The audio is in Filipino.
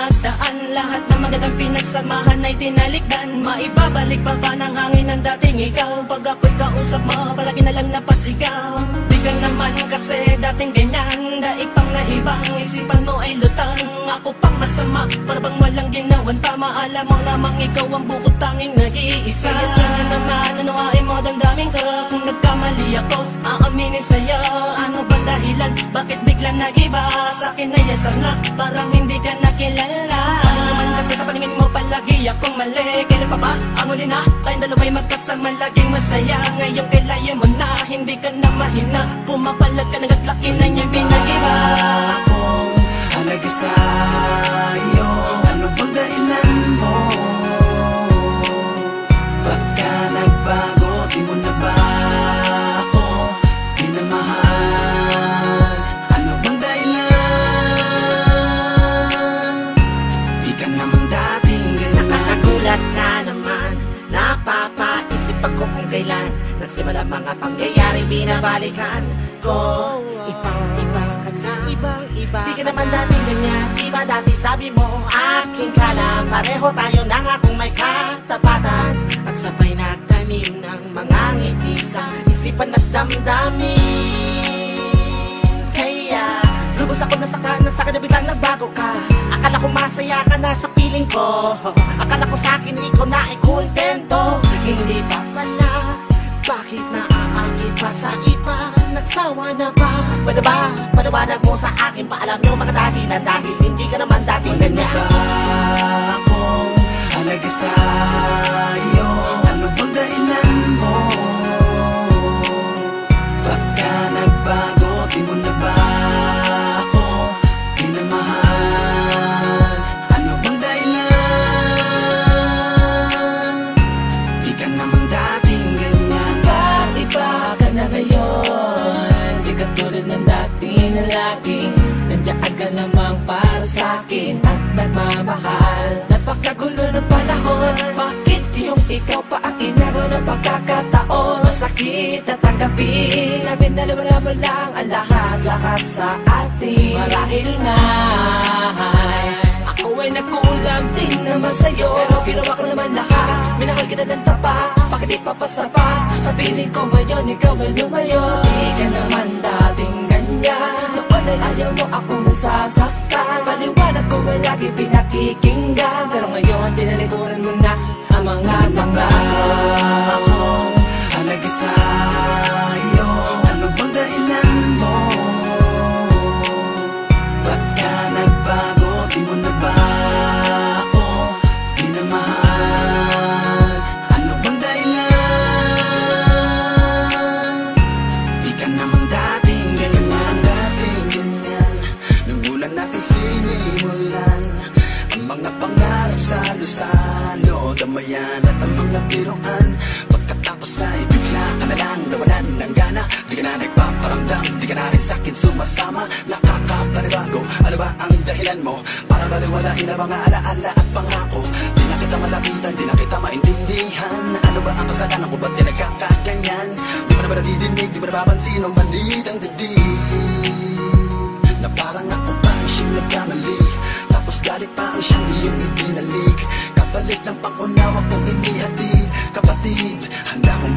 nagdaan. Lahat ng magandang pinagsamahan ay tinalikdan. Maibabalik pa ba ng hangin ang dating ikaw? Pag ako'y kausap mo, palagi na lang napasigaw. Di ka naman kasi dating ganyan. Daig pang nahibang, isipan mo ay lutang. Ako pang masama, para bang walang ginawan tama. Alam mo namang ikaw ang bukod tanging nag-iisa. Kaya sana naman, anuhain mo damdamin ko. Kung nagkamali ako, aaminin sa'yo. Ano ba dahilan? Bakit bigla nag-iba? Sa'kin ay yasar na, parang hindi ka nakilala. Ano naman kasi sa paningin mo palagi akong mali? Kailan pa ba ang huli na tayong dalawa'y magkasama laging masaya? Ngayon kailayo mo na, hindi ka na mahina. Pumapalag ka, nagatlaki na niya'y pinag-iba. Akong halaga sa'yo, ano bang dahilan mo? Ba't ka nagbago? Di mo na ba ako pinamahal? Ano bang dahilan? Di ka naman dating ganyan. Nakakagulat ka naman, napapaisip ako kung kailan nagsimula mga pangyayari binabalikan ko. Ibang-iba ka na, ibang-iba. Di ka naman dating ganyan, iba dati sabi mo aking kalam. Pareho tayo na nga kung may katapatan, at sabay nagtanim ng mga ngiti sa isipan at damdamin. Kaya lubos ako nasaktan na biglang nagbago ka. Akala ko masaya ka na sa piling ko, akala ko sa'kin ikaw na ay kontento. Hindi pa pala, bakit naaakit pa sa iba? Nagsawa na ba? Pwede ba? Paliwanag mo sa akin, paalam yung mga dahilan. Dahil hindi ka naman dating ganyan. Ba akong halaga sa'yo? Ano bang dahilan mo? Ba't ka nagbago? Di mo na ba ako pinamahal? Ano bang dahilan? Di ka naman dating ganyan. Iba ka na ngayon, di ka tulad ng dati na lagi. Nandiyan ka namang para sa'kin at nagmamahal. Napakagulo ng panahon, bakit yung ikaw pa ang inaro ng pagkakataon? Masakit na tanggapin namin, dalawa mo lang ang lahat sa atin. Marahil nga ako ay nagkulang din naman sa'yo, pero ginawa ko naman lahat. Minahal kita ng tapat, bakit di papasa pa? Sa piling ko ngayon, ikaw ay lumayo. Di ka naman dating ganyan, noon ay ayaw mo akong masasaktan. Paliwanag ko ay lagi pinakikinggan, pero ngayon tinalikuran mo na ang mga pangako. Akong halaga sa'yo, ano bang dahilan mo? Ba't ka nagbago? Di mo na ba ako pinamahal? Ano bang dahilan? Di ka naman dating ganyan, dating ganyan. Nung una natin sinimulan ang mga pangarap sa lusalo, damayan at ang mga biruan. Pagkatapos ay bigla ka na lang nawalan ng gana. Di ka na nagpaparamdam, di ka na rin sa'kin sumasama. Nakakapanibago, ano ba ang dahilan mo? Para baliwalain ang mga alaala at pangako. Di na kita malapitan, di na kita maintindihan. Ano ba ang kasalanan ko? Ba't yan nagkakaganyan? Di mo na ba nadidinig, di mo na papansin o manid ang dibdib? Na parang ako pa ang siyang nagkamali, tapos galit pa ang siyang iyong ibinalik. Kapalit ng pangunawa kong inihatid, kapatid, handa akong